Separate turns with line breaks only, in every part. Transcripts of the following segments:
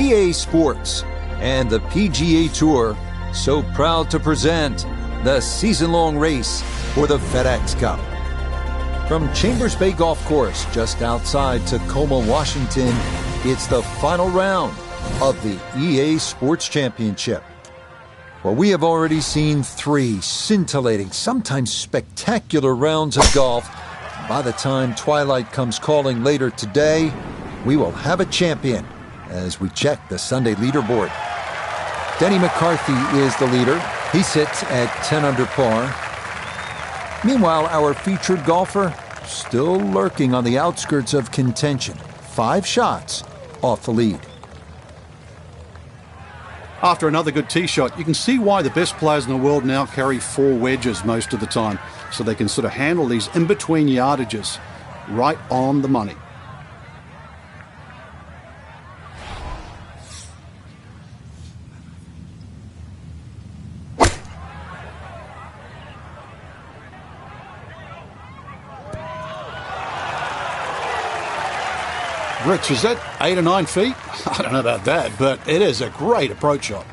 EA Sports and the PGA Tour so proud to present the season-long race for the FedEx Cup. From Chambers Bay Golf Course just outside Tacoma, Washington, it's the final round of the EA Sports Championship. Well, we have already seen 3 scintillating, sometimes spectacular rounds of golf. By the time twilight comes calling later today, we will have a champion as we check the Sunday leaderboard. Denny McCarthy is the leader. He sits at 10 under par. Meanwhile, our featured golfer still lurking on the outskirts of contention. 5 shots off the lead.
After another good tee shot, you can see why the best players in the world now carry 4 wedges most of the time, so they can sort of handle these in-between yardages right on the money. Rich, is that 8 or 9 feet? I don't know about that, but it is a great approach shot.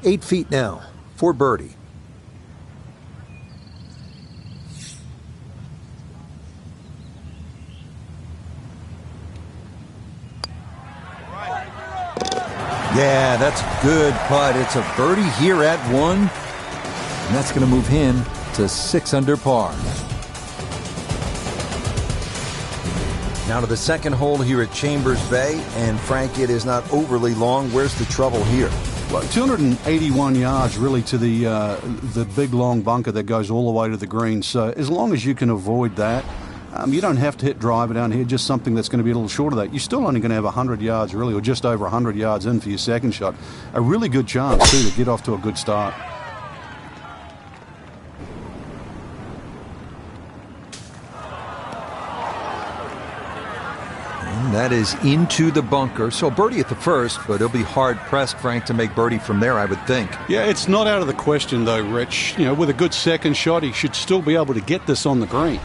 8 feet now for birdie. Yeah, that's a good putt. It's a birdie here at 1, and that's going to move him to 6 under par. Now to the second hole here at Chambers Bay, and Frank, it is not overly long. Where's the trouble here?
Well, 281 yards really to the big long bunker that goes all the way to the green. So as long as you can avoid that, you don't have to hit driver down here, just something that's going to be a little short of that. You're still only going to have 100 yards really, or just over 100 yards in for your second shot. A really good chance too to get off to a good start.
That is into the bunker. So birdie at the first, but he'll be hard-pressed, Frank, to make birdie from there, I would think.
Yeah, it's not out of the question, though, Rich. You know, with a good second shot, he should still be able to get this on the green.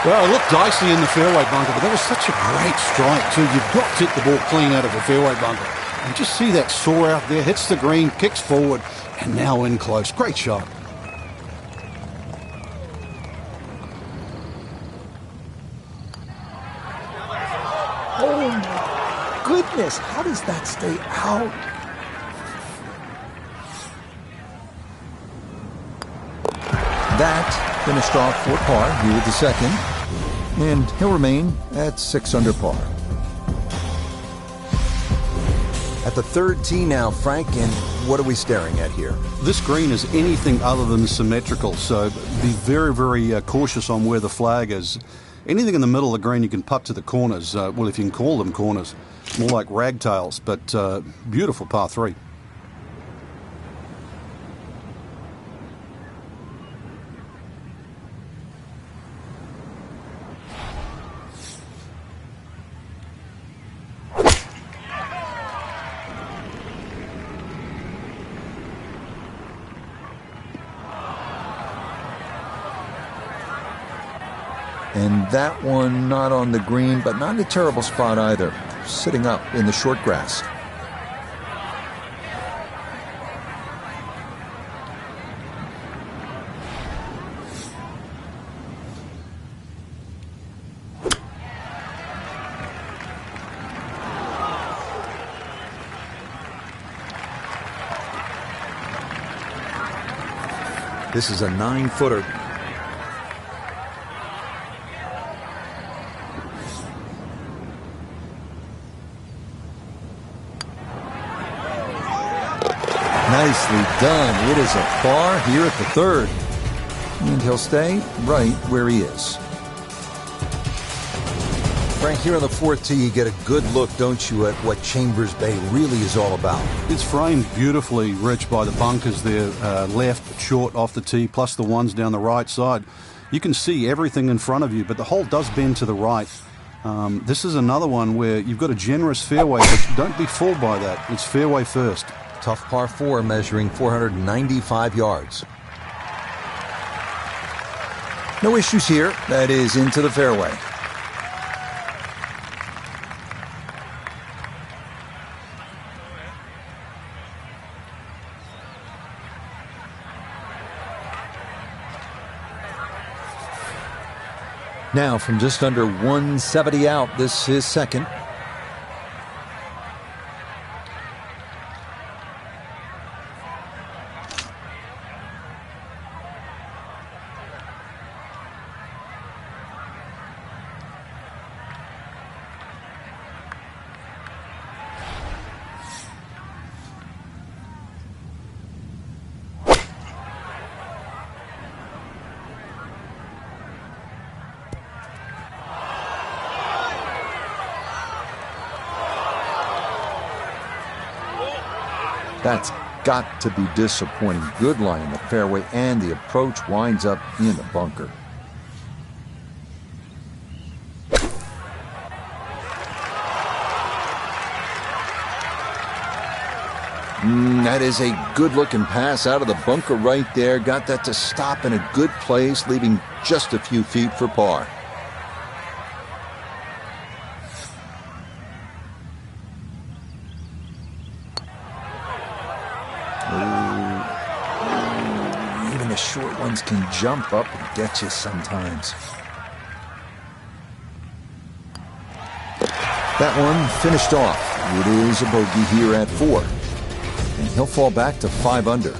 Well, it looked dicey in the fairway bunker, but that was such a great strike, too. You've got to hit the ball clean out of the fairway bunker. You just see that saw out there, hits the green, kicks forward, and now in close. Great shot.
Oh, my goodness. How does that stay out?
That finished off for par here with the second, and he'll remain at 6 under par. At the third tee now, Frank, and what are we staring at here?
This green is anything other than symmetrical, so be very, very cautious on where the flag is. Anything in the middle of the green you can putt to the corners, well, if you can call them corners, more like ragtails, but beautiful par 3.
And that one not on the green, but not in a terrible spot either, sitting up in the short grass. This is a 9-footer. Nicely done. It is a par here at the third. And he'll stay right where he is. Frank, here on the fourth tee, you get a good look, don't you, at what Chambers Bay really is all about.
It's framed beautifully, Rich, by the bunkers there, left, short off the tee, plus the ones down the right side. You can see everything in front of you, but the hole does bend to the right. This is another one where you've got a generous fairway, but don't be fooled by that. It's fairway first.
Tough par 4 measuring 495 yards. No issues here. That is into the fairway. Now from just under 170 out, this is second. That's got to be disappointing. Good line in the fairway, and the approach winds up in the bunker. That is a good-looking pass out of the bunker right there. Got that to stop in a good place, leaving just a few feet for par. Even the short ones can jump up and get you sometimes. That one finished off. It is a bogey here at 4. And he'll fall back to 5 under.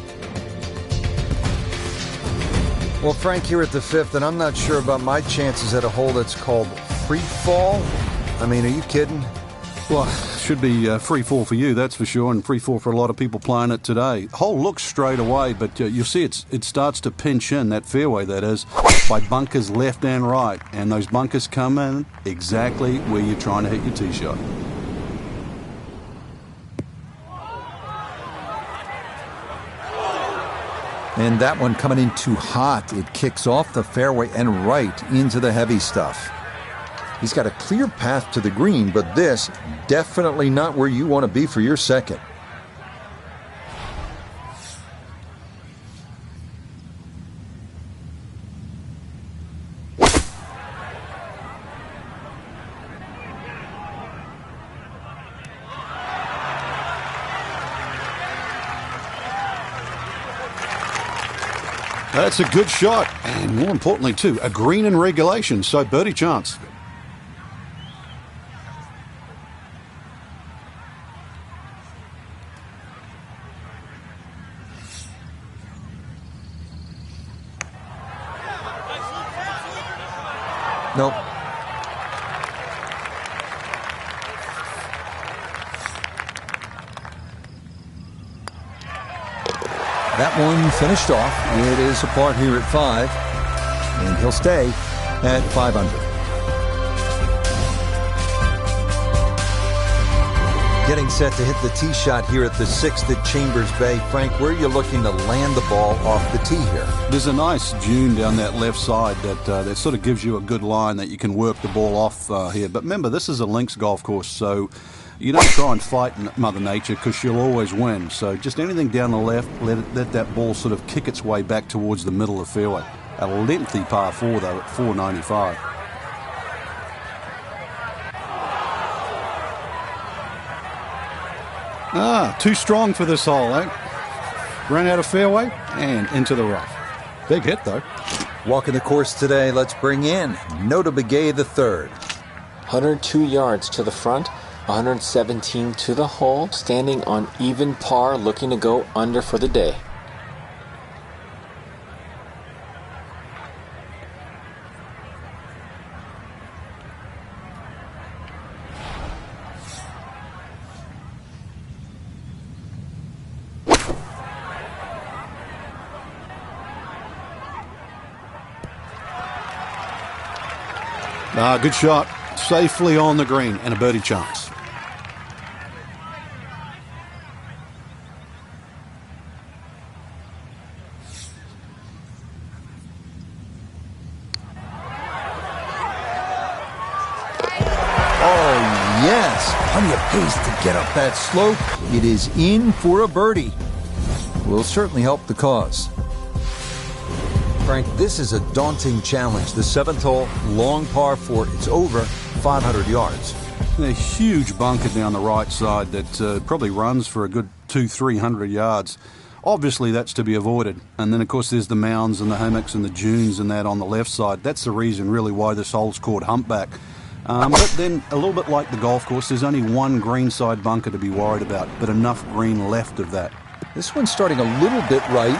Well, Frank, here at the 5th, and I'm not sure about my chances at a hole that's called free fall. I mean, are you kidding?
Well, should be free fall for you, that's for sure, and free fall for a lot of people playing it today. Hole looks straight away, but you'll see it starts to pinch in, that fairway that is, by bunkers left and right. And those bunkers come in exactly where you're trying to hit your tee shot.
And that one coming in too hot. It kicks off the fairway and right into the heavy stuff. He's got a clear path to the green, but this definitely not where you want to be for your second.
That's a good shot, and more importantly too, a green in regulation, so birdie chance.
Nope. That one finished off. It is a par here at 5, and he'll stay at 5 under. Getting set to hit the tee shot here at the 6th at Chambers Bay. Frank, where are you looking to land the ball off the tee here?
There's a nice dune down that left side that sort of gives you a good line that you can work the ball off here. But remember, this is a links golf course, so you don't try and fight Mother Nature because she'll always win. So just anything down the left, let that ball sort of kick its way back towards the middle of the fairway. A lengthy par 4 though at 495. Too strong for this hole, eh? Ran out of fairway and into the rough. Big hit though.
Walking the course today, let's bring in Nota Begay III.
102 yards to the front, 117 to the hole, standing on even par, looking to go under for the day.
Good shot. Safely on the green and a birdie chance.
Yes, plenty of pace to get up that slope. It is in for a birdie. Will certainly help the cause. Frank, this is a daunting challenge. The 7th hole, long par 4. It's over 500 yards.
A huge bunker down the right side that probably runs for a good 200-300 yards. Obviously, that's to be avoided. And then, of course, there's the mounds and the hummocks and the dunes and that on the left side. That's the reason, really, why this hole's called Humpback. But then, a little bit like the golf course, there's only one greenside bunker to be worried about, but enough green left of that.
This one's starting a little bit right.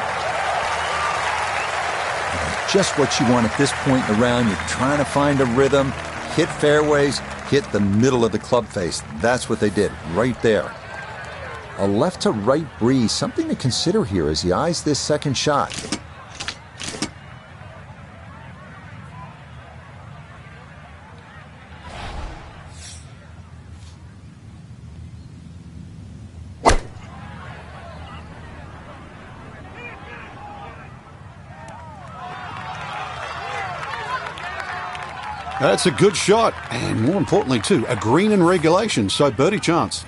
Just what you want at this point in the round. You're trying to find a rhythm, hit fairways, hit the middle of the club face. That's what they did, right there. A left to right breeze, something to consider here as he eyes this second shot.
That's a good shot, and more importantly, too, a green in regulation, so birdie chance.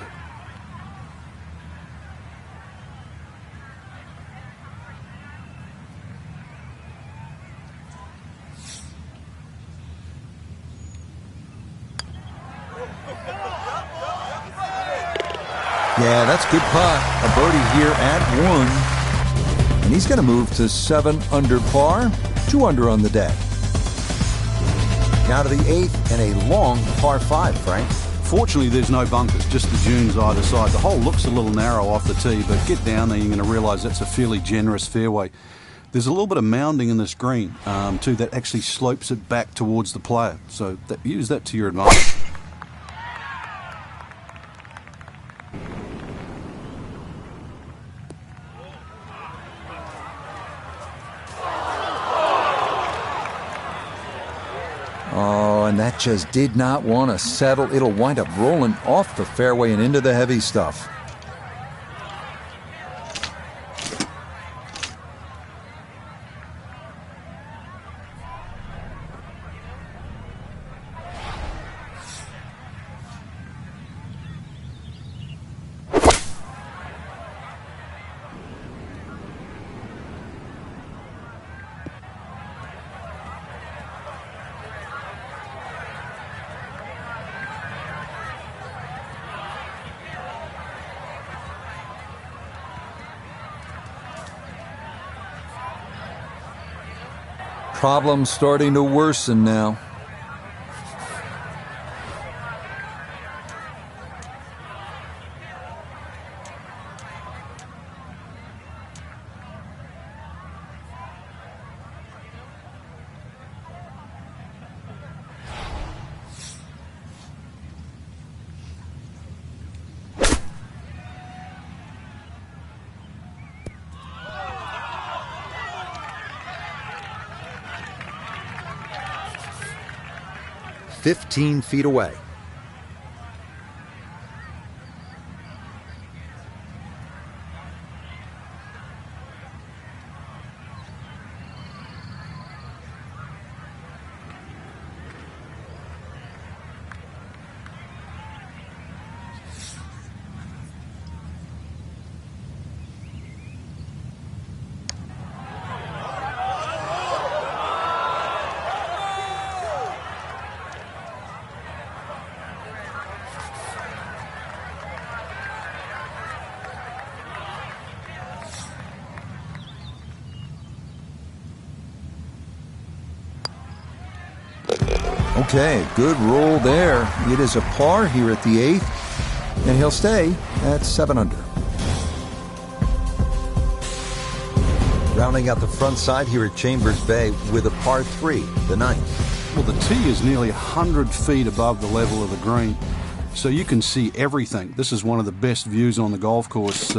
Yeah, that's good putt. A birdie here at 1. And he's going to move to 7 under par, 2 under on the day. Now to the 8th and a long par 5, Frank.
Fortunately, there's no bunkers, just the dunes either side. The hole looks a little narrow off the tee, but get down there, you're going to realise that's a fairly generous fairway. There's a little bit of mounding in this green, too, that actually slopes it back towards the player. So use that to your advantage.
Oh, and that just did not want to settle. It'll wind up rolling off the fairway and into the heavy stuff. Problems starting to worsen now. "15 feet away. Okay, good roll there. It is a par here at the 8th, and he'll stay at 7 under. Rounding out the front side here at Chambers Bay with a par 3, the 9th.
Well, the tee is nearly 100 feet above the level of the green, so you can see everything. This is one of the best views on the golf course.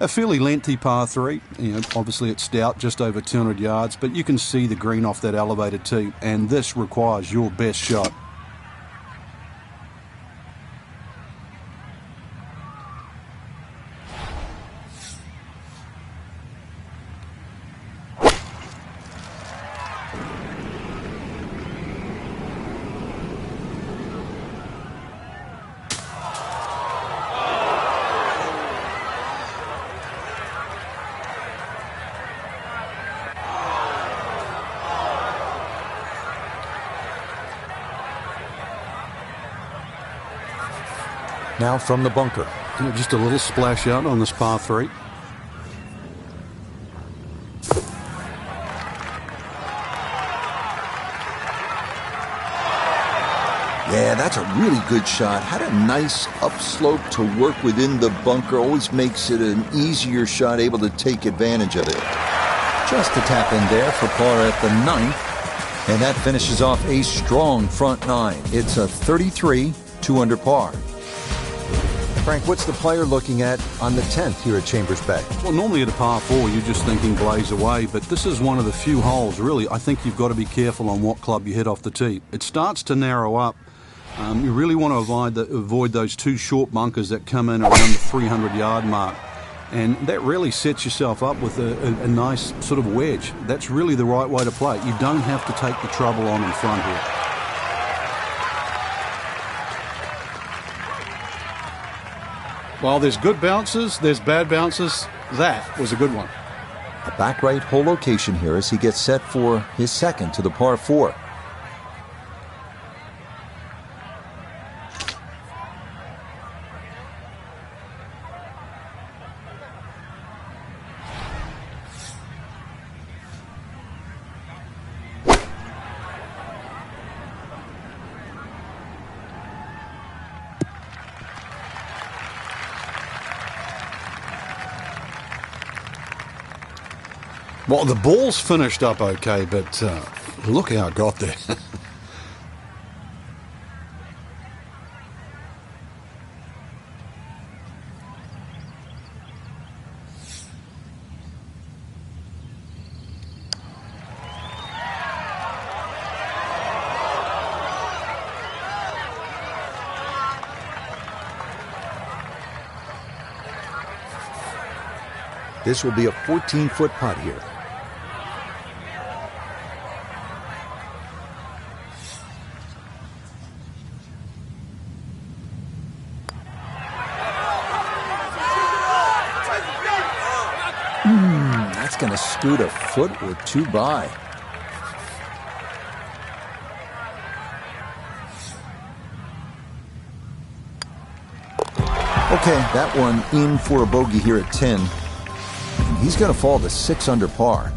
A fairly lengthy par 3. Obviously it's stout, just over 200 yards, but you can see the green off that elevated tee, and this requires your best shot.
Now from the bunker.
Just a little splash out on this par 3.
Yeah, that's a really good shot. Had a nice upslope to work within the bunker. Always makes it an easier shot, able to take advantage of it. Just a tap in there for par at the 9th. And that finishes off a strong front 9. It's a 33, 2 under par. Frank, what's the player looking at on the 10th here at Chambers Bay?
Well, normally at a par 4, you're just thinking blaze away, but this is one of the few holes, really, I think you've got to be careful on what club you hit off the tee. It starts to narrow up. You really want to avoid those 2 short bunkers that come in around the 300-yard mark. And that really sets yourself up with a nice sort of wedge. That's really the right way to play it. You don't have to take the trouble on in front here. While there's good bounces, there's bad bounces. That was a good one.
A back right hole location here as he gets set for his second to the par 4.
Well, the ball's finished up okay, but look how it got there.
This will be a 14-foot putt here. That's going to scoot a foot or 2 by. Okay, that one in for a bogey here at 10. And he's going to fall to 6 under par.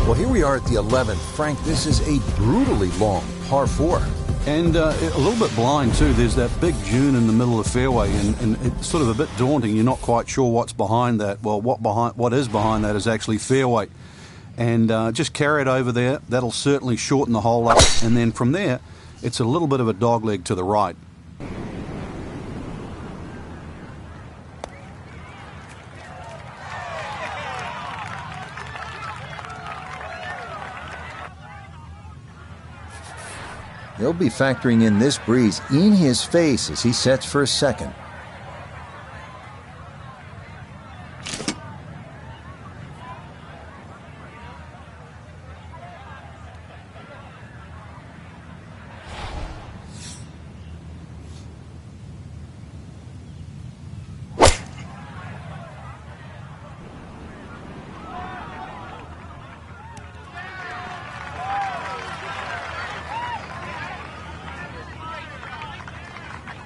Well, here we are at the 11th. Frank, this is a brutally long par 4.
And a little bit blind, too. There's that big dune in the middle of the fairway, and it's sort of a bit daunting. You're not quite sure what's behind that. Well, what is behind that is actually fairway. And just carry it over there. That'll certainly shorten the hole up. And then from there, it's a little bit of a dogleg to the right.
He'll be factoring in this breeze in his face as he sets for a second.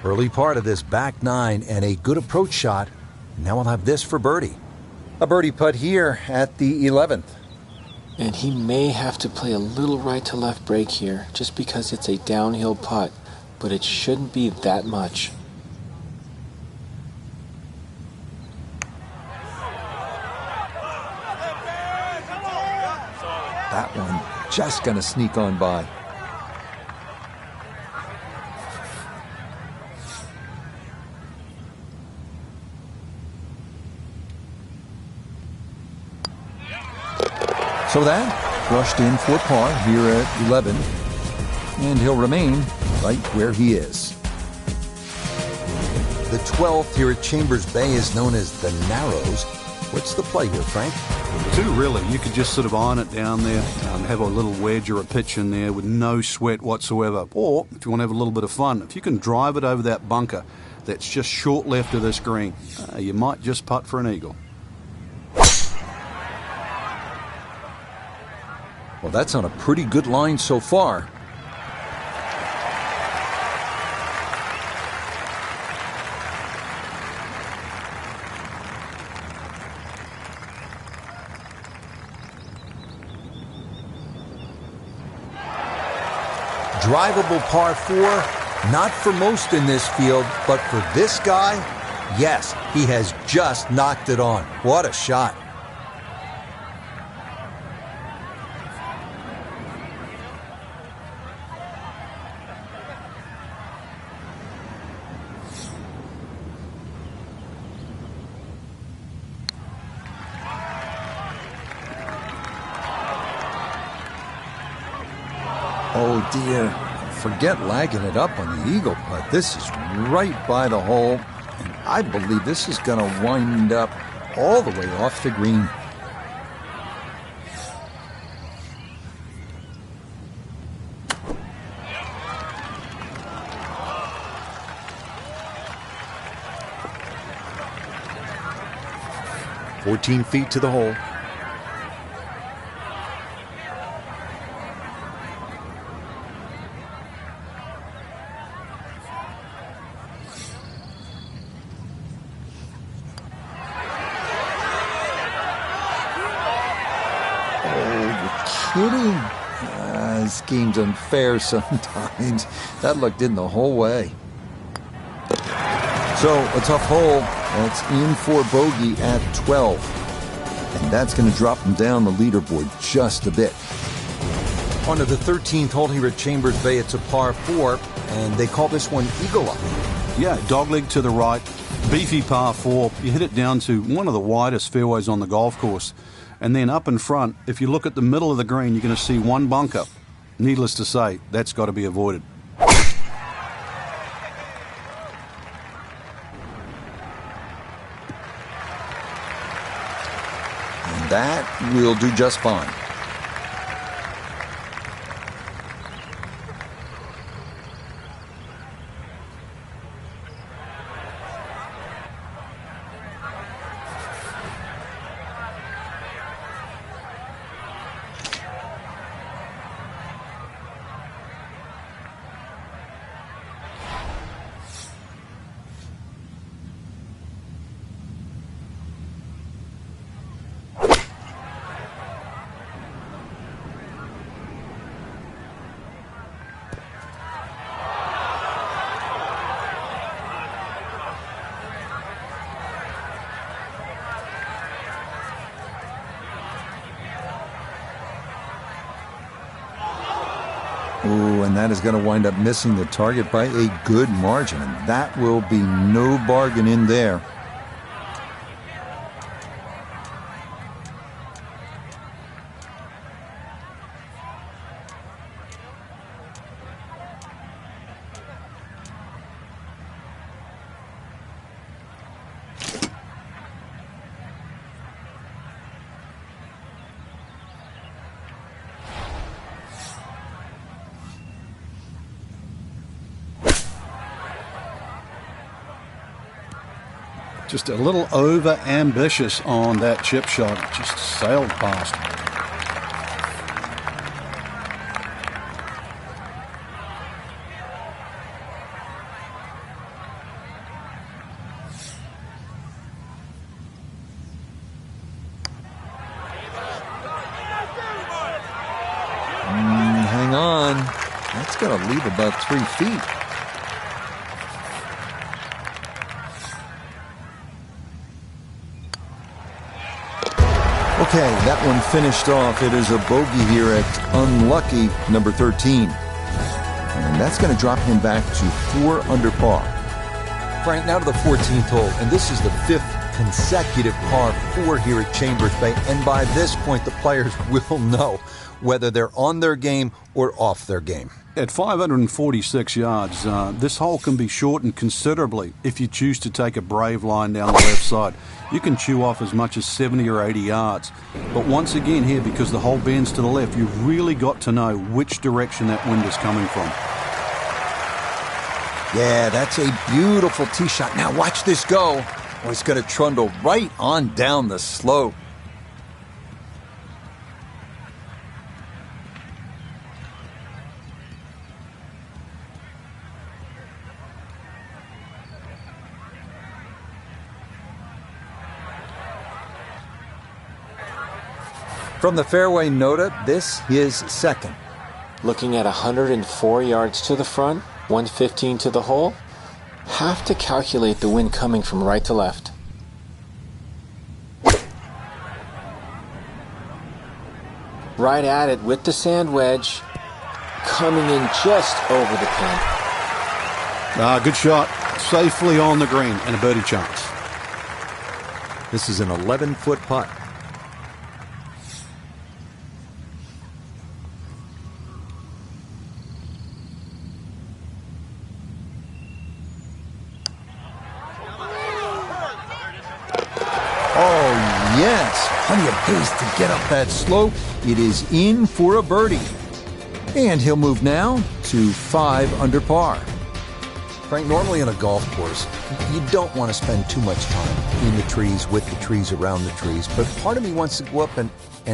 Early part of this back 9 and a good approach shot. Now we'll have this for birdie. A birdie putt here at the 11th.
And he may have to play a little right to left break here just because it's a downhill putt, but it shouldn't be that much.
That one just going to sneak on by. So that brushed in for par here at 11, and he'll remain right where he is. The 12th here at Chambers Bay is known as the Narrows. What's the play here, Frank?
2, really. You could just sort of iron it down there, have a little wedge or a pitch in there with no sweat whatsoever. Or, if you want to have a little bit of fun, if you can drive it over that bunker that's just short left of this green, you might just putt for an eagle.
Well, that's on a pretty good line so far. Drivable par 4, not for most in this field, but for this guy, yes, he has just knocked it on. What a shot. Oh dear, forget lagging it up on the eagle putt. This is right by the hole, and I believe this is going to wind up all the way off the green. "14 feet to the hole." Kidding? This game's unfair sometimes. That looked in the whole way. So, a tough hole. That's in for bogey at 12. And that's going to drop him down the leaderboard just a bit. On to the 13th hole here at Chambers Bay. It's a par 4, and they call this one Eagle Up.
Yeah, dogleg to the right, beefy par 4. You hit it down to one of the widest fairways on the golf course. And then up in front, if you look at the middle of the green, you're going to see one bunker. Needless to say, that's got to be avoided.
And that will do just fine. Ooh, and that is going to wind up missing the target by a good margin. And that will be no bargain in there.
Just a little over-ambitious on that chip shot. Just sailed past.
Hang on. That's going to leave about 3 feet. Okay, that one finished off. It is a bogey here at unlucky number 13. And that's going to drop him back to 4 under par. Frank, now to the 14th hole, and this is the 5th consecutive par 4 here at Chambers Bay. And by this point, the players will know whether they're on their game or off their game.
At 546 yards, this hole can be shortened considerably if you choose to take a brave line down the left side. You can chew off as much as 70 or 80 yards. But once again here, because the hole bends to the left, you've really got to know which direction that wind is coming from.
Yeah, that's a beautiful tee shot. Now watch this go. Oh, it's going to trundle right on down the slope. From the fairway nota, this is second.
Looking at 104 yards to the front, 115 to the hole, have to calculate the wind coming from right to left. Right at it with the sand wedge, coming in just over the pin.
Good shot. Safely on the green and a birdie chance.
This is an 11-foot putt. Oh, yes. Plenty of pace to get up that slope. It is in for a birdie. And he'll move now to 5 under par.
Frank, normally on a golf course, you don't want to spend too much time in the trees, with the trees, around the trees. But part of me wants to go up and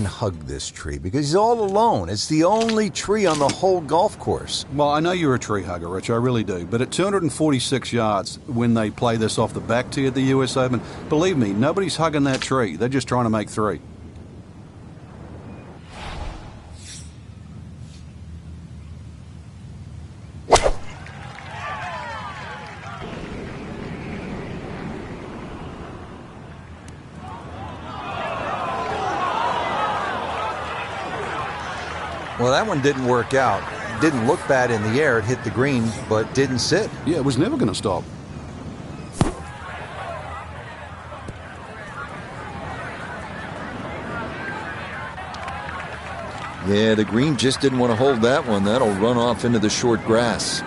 hug this tree because he's all alone. It's the only tree on the whole golf course.
Well, I know you're a tree hugger, Rich, I really do. But at 246 yards, when they play this off the back tee at the US Open, believe me, nobody's hugging that tree. They're just trying to make 3.
Well, that one didn't work out. Didn't look bad in the air. It hit the green, but didn't sit.
Yeah, it was never going to stop.
Yeah, the green just didn't want to hold that one. That'll run off into the short grass.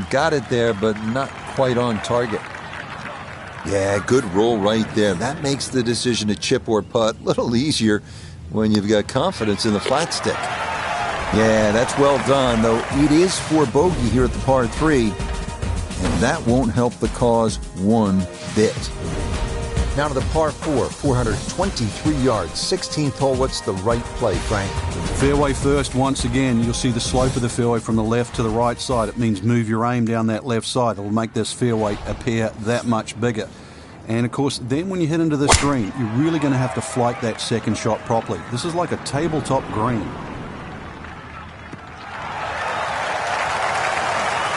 Got it there, but not quite on target. Yeah, good roll right there. That makes the decision to chip or putt a little easier when you've got confidence in the flat stick. Yeah, that's well done, though it is for bogey here at the par 3, and that won't help the cause one bit.
Now to the par 4, 423 yards, 16th hole. What's the right play, Frank?
Fairway first. Once again, you'll see the slope of the fairway from the left to the right side. It means move your aim down that left side. It'll make this fairway appear that much bigger. And of course, then when you hit into this green, you're really going to have to flight that second shot properly. This is like a tabletop green.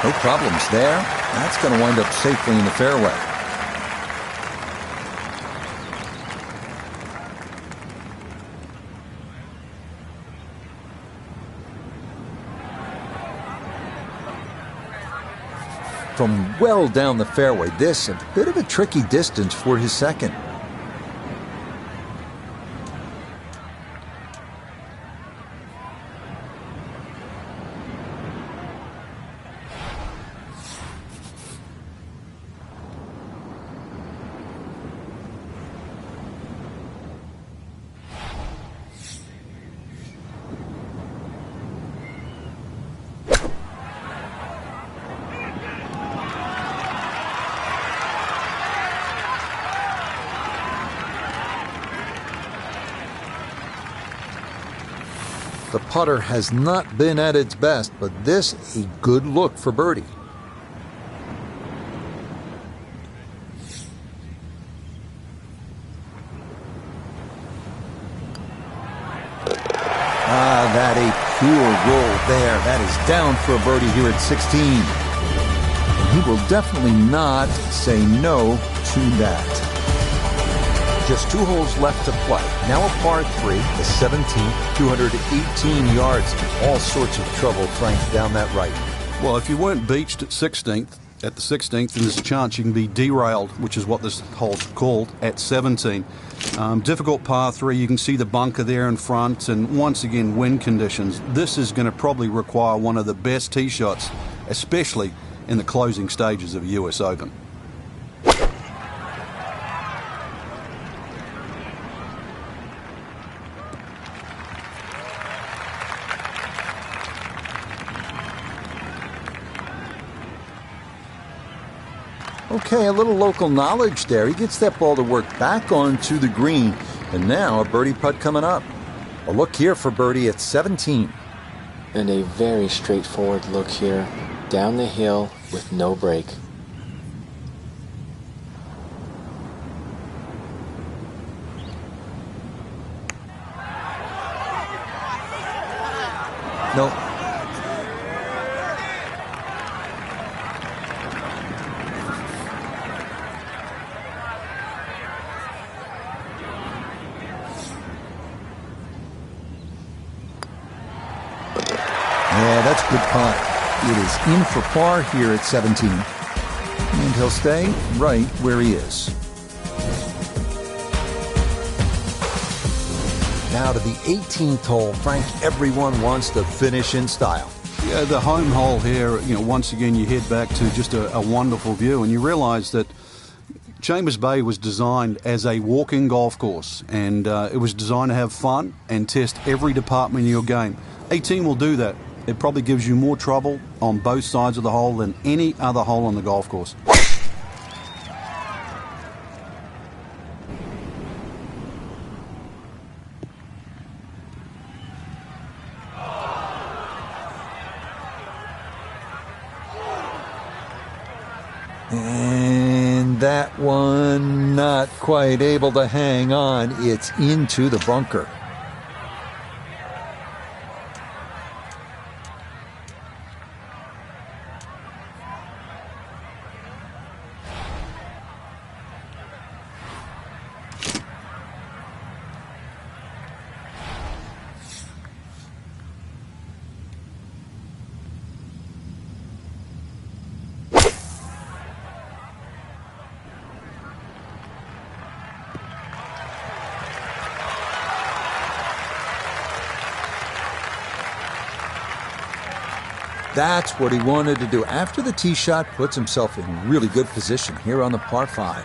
No problems there. That's going to wind up safely in the fairway. From well down the fairway, this a bit of a tricky distance for his second. The putter has not been at its best, but this a good look for birdie. That a pure roll there. That is down for a birdie here at 16. And he will definitely not say no to that. Just 2 holes left to play. Now a par 3, the 17th, 218 yards. All sorts of trouble, Frank, down that right.
Well, if you weren't beached at the 16th, then there's a chance you can be derailed, which is what this hole's called, at 17. Difficult par 3. You can see the bunker there in front, and once again, wind conditions. This is going to probably require one of the best tee shots, especially in the closing stages of a US Open.
Okay, a little local knowledge there. He gets that ball to work back onto the green. And now a birdie putt coming up. A look here for birdie at 17.
And a very straightforward look here, down the hill with no break.
Nope. Yeah, that's a good putt. It is in for par here at 17. And he'll stay right where he is. Now to the 18th hole. Frank, everyone wants to finish in style.
Yeah, the home hole here, once again you head back to just a wonderful view, and you realise that Chambers Bay was designed as a walking golf course, and it was designed to have fun and test every department of your game. 18 will do that. It probably gives you more trouble on both sides of the hole than any other hole on the golf course.
And that one not quite able to hang on. It's into the bunker. That's what he wanted to do. After the tee shot, puts himself in really good position here on the par 5.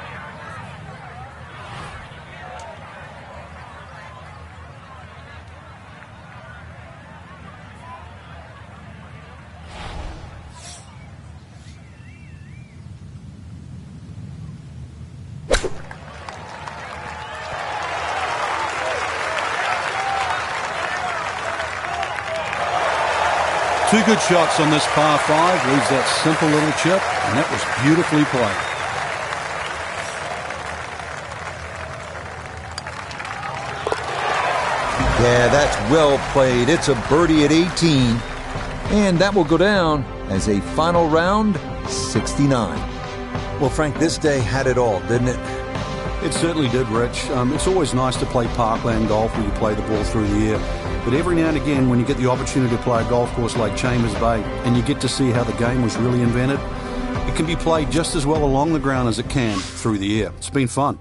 Two good shots on this par 5, leaves that simple little chip, and that was beautifully played.
Yeah, that's well played. It's a birdie at 18. And that will go down as a final round 69. Well, Frank, this day had it all, didn't it?
It certainly did, Rich. It's always nice to play parkland golf where you play the ball through the air. But every now and again, when you get the opportunity to play a golf course like Chambers Bay and you get to see how the game was really invented, it can be played just as well along the ground as it can through the air. It's been fun.